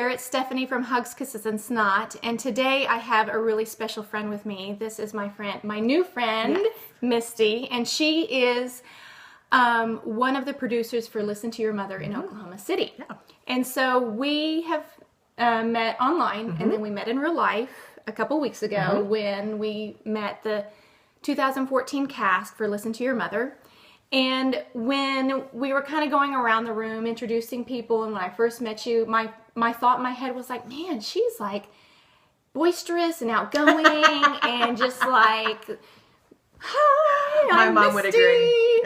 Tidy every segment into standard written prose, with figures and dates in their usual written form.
there, it's Stephanie from Hugs, Kisses, and Snot, and today I have a really special friend with me. This is my new friend, Misty, and she is one of the producers for Listen to Your Mother in Oklahoma City. Yeah. And so we have met online, and then we met in real life a couple weeks ago when we met the 2014 cast for Listen to Your Mother. And when we were kind of going around the room introducing people, and when I first met you, my thought in my head was like, man, she's like boisterous and outgoing and just like, hi, my mom would agree.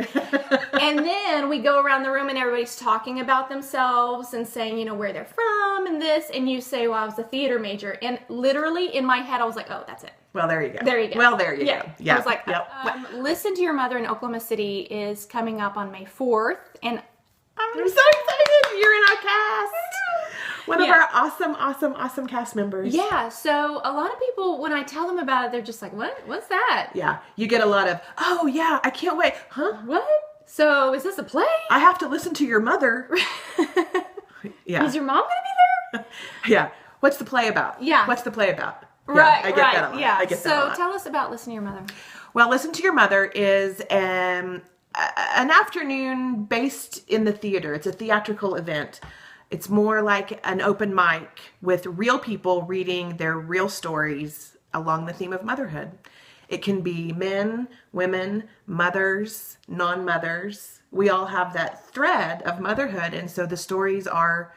And then we go around the room and everybody's talking about themselves and saying, you know, where they're from and this, and you say, well, I was a theater major. And literally in my head, I was like, oh, that's it. Well, there you go. There you go. Well, there you go. Yeah. I was like, Listen to Your Mother in Oklahoma City is coming up on May 4th, and I'm so excited. You're in our cast. One of our awesome cast members. Yeah, so a lot of people, when I tell them about it, they're just like, what? What's that? Yeah, you get a lot of, oh yeah, I can't wait. Huh? What? So is this a play? I have to listen to your mother. Yeah. Is your mom going to be there? Yeah. What's the play about? Yeah. What's the play about? Right, I get that a lot. Yeah. I get that a lot. So tell us about Listen to Your Mother. Well, Listen to Your Mother is an afternoon based in the theater. It's a theatrical event. It's more like an open mic with real people reading their real stories along the theme of motherhood. It can be men, women, mothers, non-mothers. We all have that thread of motherhood, and so the stories are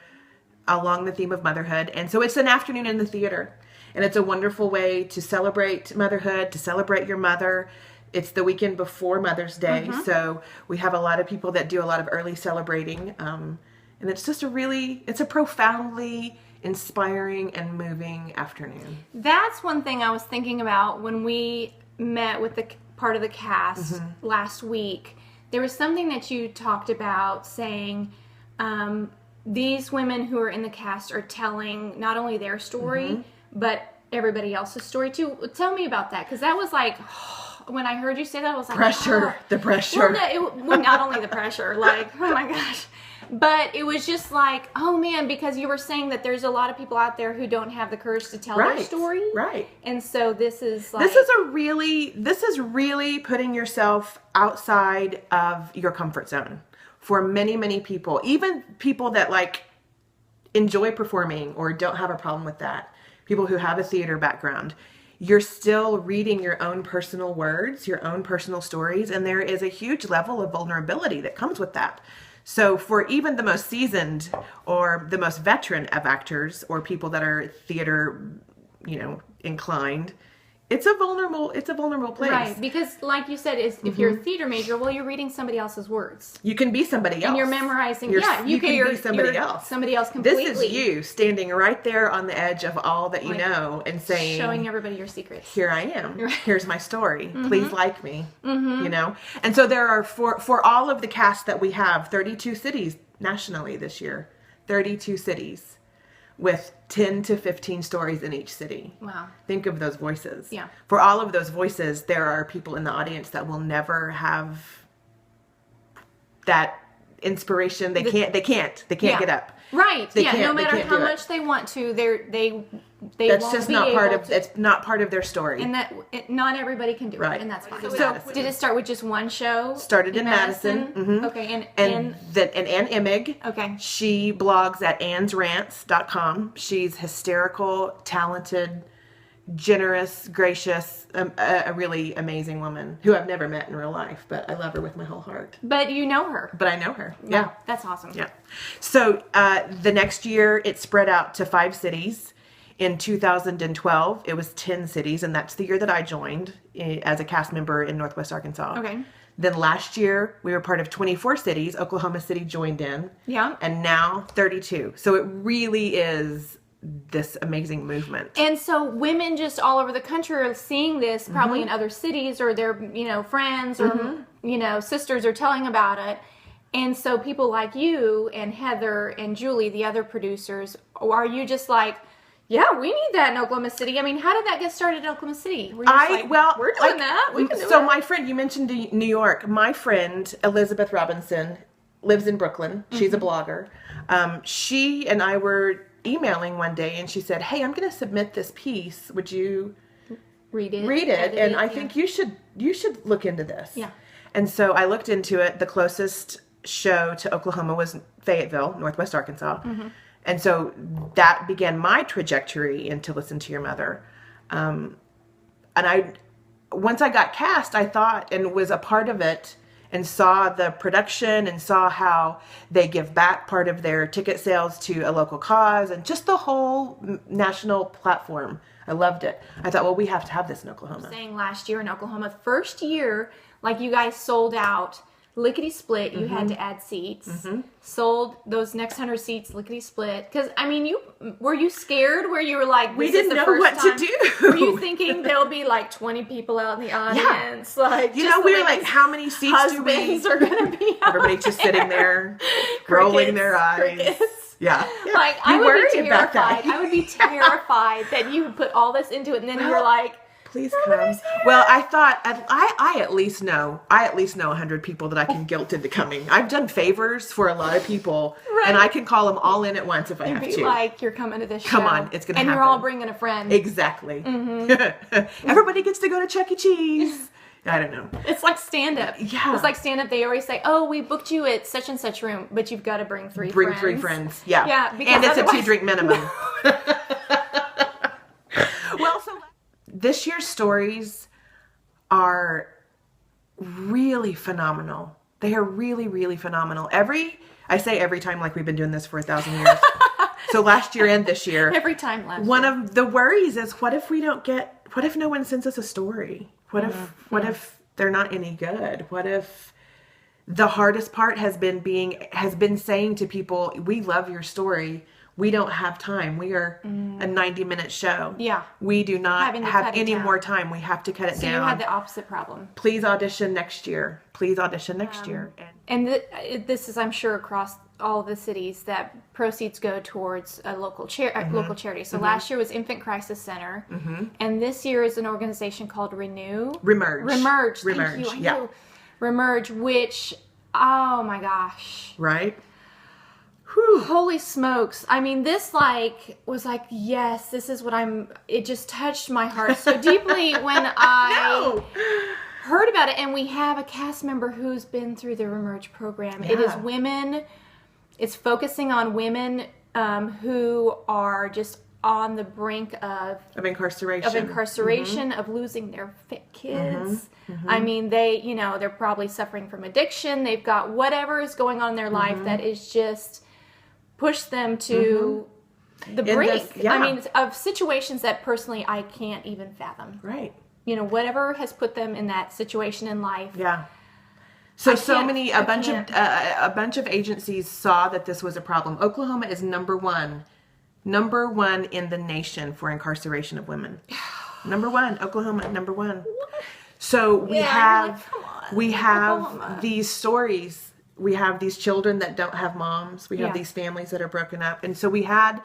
along the theme of motherhood. And so it's an afternoon in the theater. And it's a wonderful way to celebrate motherhood, to celebrate your mother. It's the weekend before Mother's Day, so we have a lot of people that do a lot of early celebrating. And it's just it's a profoundly inspiring and moving afternoon. That's one thing I was thinking about when we met with the part of the cast last week. There was something that you talked about saying, these women who are in the cast are telling not only their story, but everybody else's story too. Tell me about that, because that was like, when I heard you say that, I was like, the pressure. Well, not only the pressure, like, oh my gosh, but it was just like, oh man, because you were saying that there's a lot of people out there who don't have the courage to tell their story, right? And so this is like, this is really putting yourself outside of your comfort zone for many people, even people that like enjoy performing or don't have a problem with that. People who have a theater background, you're still reading your own personal words, your own personal stories, and there is a huge level of vulnerability that comes with that. So for even the most seasoned or the most veteran of actors or people that are theater, inclined, it's a vulnerable place. Right, because like you said, if you're a theater major, well, you're reading somebody else's words. You can be somebody else. And you're memorizing. You can be somebody else. Somebody else completely. This is you standing right there on the edge of all that you know and saying, showing everybody your secrets. Here I am. Here's my story. Please like me. And so there are, for all of the cast that we have, 32 cities nationally this year. 32 cities. With 10 to 15 stories in each city. Wow. Think of those voices. Yeah. For all of those voices, there are people in the audience that will never have that inspiration. They can't get up. Right. No matter how much they want to, they that's won't just be not able part of to. It's not part of their story. And not everybody can do it, and that's fine. So did it start with just one show? Started in Madison. Okay, and Ann Emig. Okay. She blogs at annsrants.com. She's hysterical, talented, generous, gracious, a really amazing woman who I've never met in real life, but I love her with my whole heart. But you know her. But I know her. Yeah. Wow, that's awesome. Yeah. So the next year it spread out to 5 cities. In 2012, it was 10 cities, and that's the year that I joined as a cast member in Northwest Arkansas. Okay. Then last year, we were part of 24 cities. Oklahoma City joined in. Yeah. And now 32. So it really is this amazing movement. And so women just all over the country are seeing this, probably in other cities, or their, friends or, sisters are telling about it. And so people like you and Heather and Julie, the other producers, are you just like, yeah, we need that in Oklahoma City? I mean, how did that get started in Oklahoma City? Were you just we're doing that. We can do it. So my friend, you mentioned New York. My friend, Elizabeth Robinson, lives in Brooklyn. She's a blogger. She and I were emailing one day, and she said, "Hey, I'm going to submit this piece. Would you read it? And I think you should look into this." Yeah. And so I looked into it. The closest show to Oklahoma was Fayetteville, Northwest Arkansas. Mm-hmm. And so that began my trajectory into Listen to Your Mother. And once I got cast, I thought, and was a part of it, and saw the production and saw how they give back part of their ticket sales to a local cause and just the whole national platform. I loved it. I thought, well, we have to have this in Oklahoma. Saying last year in Oklahoma, first year, like you guys sold out lickety split. You had to add seats. Sold those next 100 seats lickety split. Because I mean, were you scared? Where you were like, we didn't know what to do. Were you thinking there'll be like 20 people out in the audience? Yeah. Like, you know, we were like, how many seats do we? Husbands are gonna be. Everybody just sitting there, rolling their eyes. Crickets. Yeah. Like, I would be terrified. I would be terrified that you would put all this into it, and then you're like, please come. Well, I thought I at least know 100 people that I can guilt into coming. I've done favors for a lot of people, and I can call them all in at once if I have to. Like, you're coming to this show. Come on, it's gonna happen. And you're all bringing a friend. Exactly. Everybody gets to go to Chuck E. Cheese. I don't know. It's like stand-up. Yeah. It's like stand-up. They always say, oh, we booked you at such and such room, but you've got to bring three friends. Bring 3 friends. Yeah. Yeah. And it's a 2-drink minimum. Well, so this year's stories are really phenomenal. They are really, really phenomenal. I say every time like we've been doing this for 1,000 years. So last year and this year. Every time last year. One of the worries is, what if no one sends us a story? What if they're not any good? What if the hardest part has been saying to people, we love your story. We don't have time. We are a 90-minute show. Yeah. We do not have any more time. We have to cut it down. So you had the opposite problem. Please audition next year. And this is, I'm sure, across all the cities that proceeds go towards a local local charity. So last year was Infant Crisis Center, and this year is an organization called Remerge. Thank you. I know. Remerge, which, oh my gosh, right? Whew. Holy smokes. I mean, this was like, yes, this is what it just touched my heart so deeply when I heard about it. And we have a cast member who's been through the Remerge program. Yeah. It is women. It's focusing on women who are just on the brink of incarceration, of losing their kids. I mean, they're probably suffering from addiction. They've got whatever is going on in their life that is just pushed them to the brink. I mean, of situations that personally I can't even fathom. Right. Whatever has put them in that situation in life. Yeah. So a bunch of agencies saw that this was a problem. Oklahoma is number one in the nation for incarceration of women. Number one, Oklahoma, number one. So we have these stories. We have these children that don't have moms. We have these families that are broken up. And so we had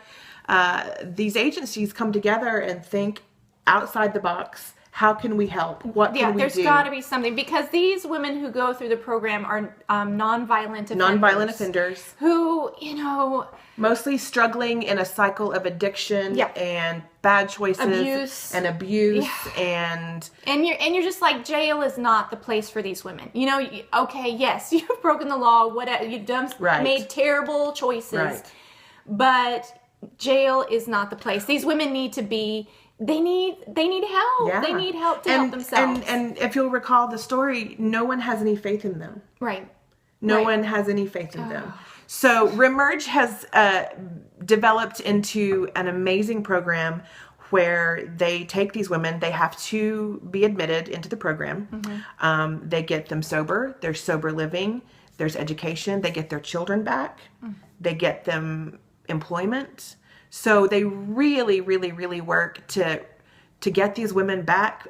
these agencies come together and think outside the box. How can we help? What can we do? There's got to be something, because these women who go through the program are nonviolent offenders who, mostly struggling in a cycle of addiction and bad choices, abuse, and you're just like, jail is not the place for these women. Okay, yes, you've broken the law, whatever, you've done, made terrible choices, but jail is not the place. These women need to be. They need help. Yeah. They need help to help themselves. And if you'll recall the story, no one has any faith in them. Right. No one has any faith in them. So Remerge has developed into an amazing program where they take these women. They have to be admitted into the program. They get them sober. There's sober living. There's education. They get their children back. They get them employment. So they really, really, really work to get these women back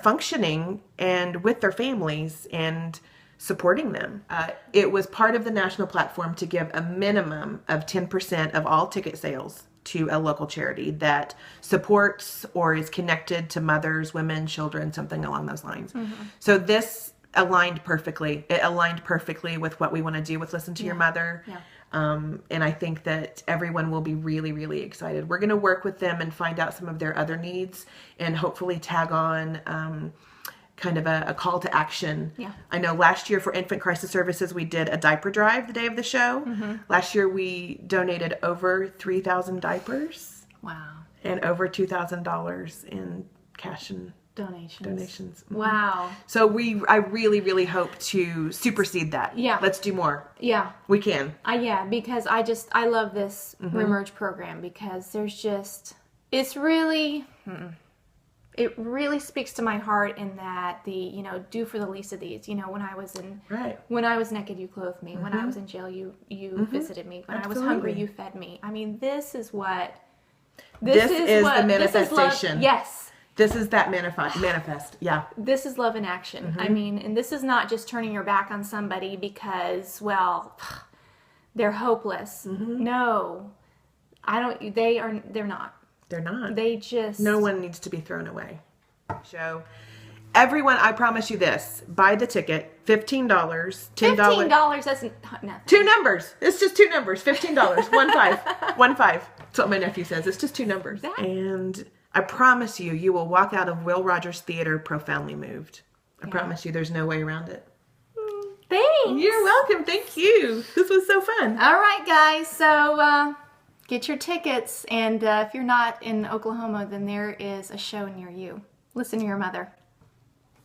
functioning and with their families and supporting them. It was part of the national platform to give a minimum of 10% of all ticket sales to a local charity that supports or is connected to mothers, women, children, something along those lines. So this aligned perfectly. It aligned perfectly with what we want to do with Listen to Your Mother. And I think that everyone will be really, really excited. We're going to work with them and find out some of their other needs and hopefully tag on kind of a call to action. Yeah. I know last year for Infant Crisis Services, we did a diaper drive the day of the show. Last year we donated over 3,000 diapers. Wow. And over $2,000 in cash and donations. Wow. So I really, really hope to supersede that. Yeah. Let's do more. Yeah. We can. Yeah, because I love this Remerge program because it's really, it really speaks to my heart in that do for the least of these. When I was when I was naked, you clothed me. When I was in jail, you visited me. When I was hungry, you fed me. I mean, this is the manifestation. Yes. This is that manifest. Yeah. This is love in action. I mean, and this is not just turning your back on somebody because, well, they're hopeless. No. They're not. They're not. They just... No one needs to be thrown away. So, everyone, I promise you this. Buy the ticket. $15. $10. $15, that's nothing. Two numbers. It's just two numbers. $15. 1-5. 1-5. That's what my nephew says. It's just two numbers. And I promise you will walk out of Will Rogers Theater profoundly moved. I promise you there's no way around it. Thanks. You're welcome. Thank you. This was so fun. All right, guys. So, get your tickets. And if you're not in Oklahoma, then there is a show near you. Listen to your mother.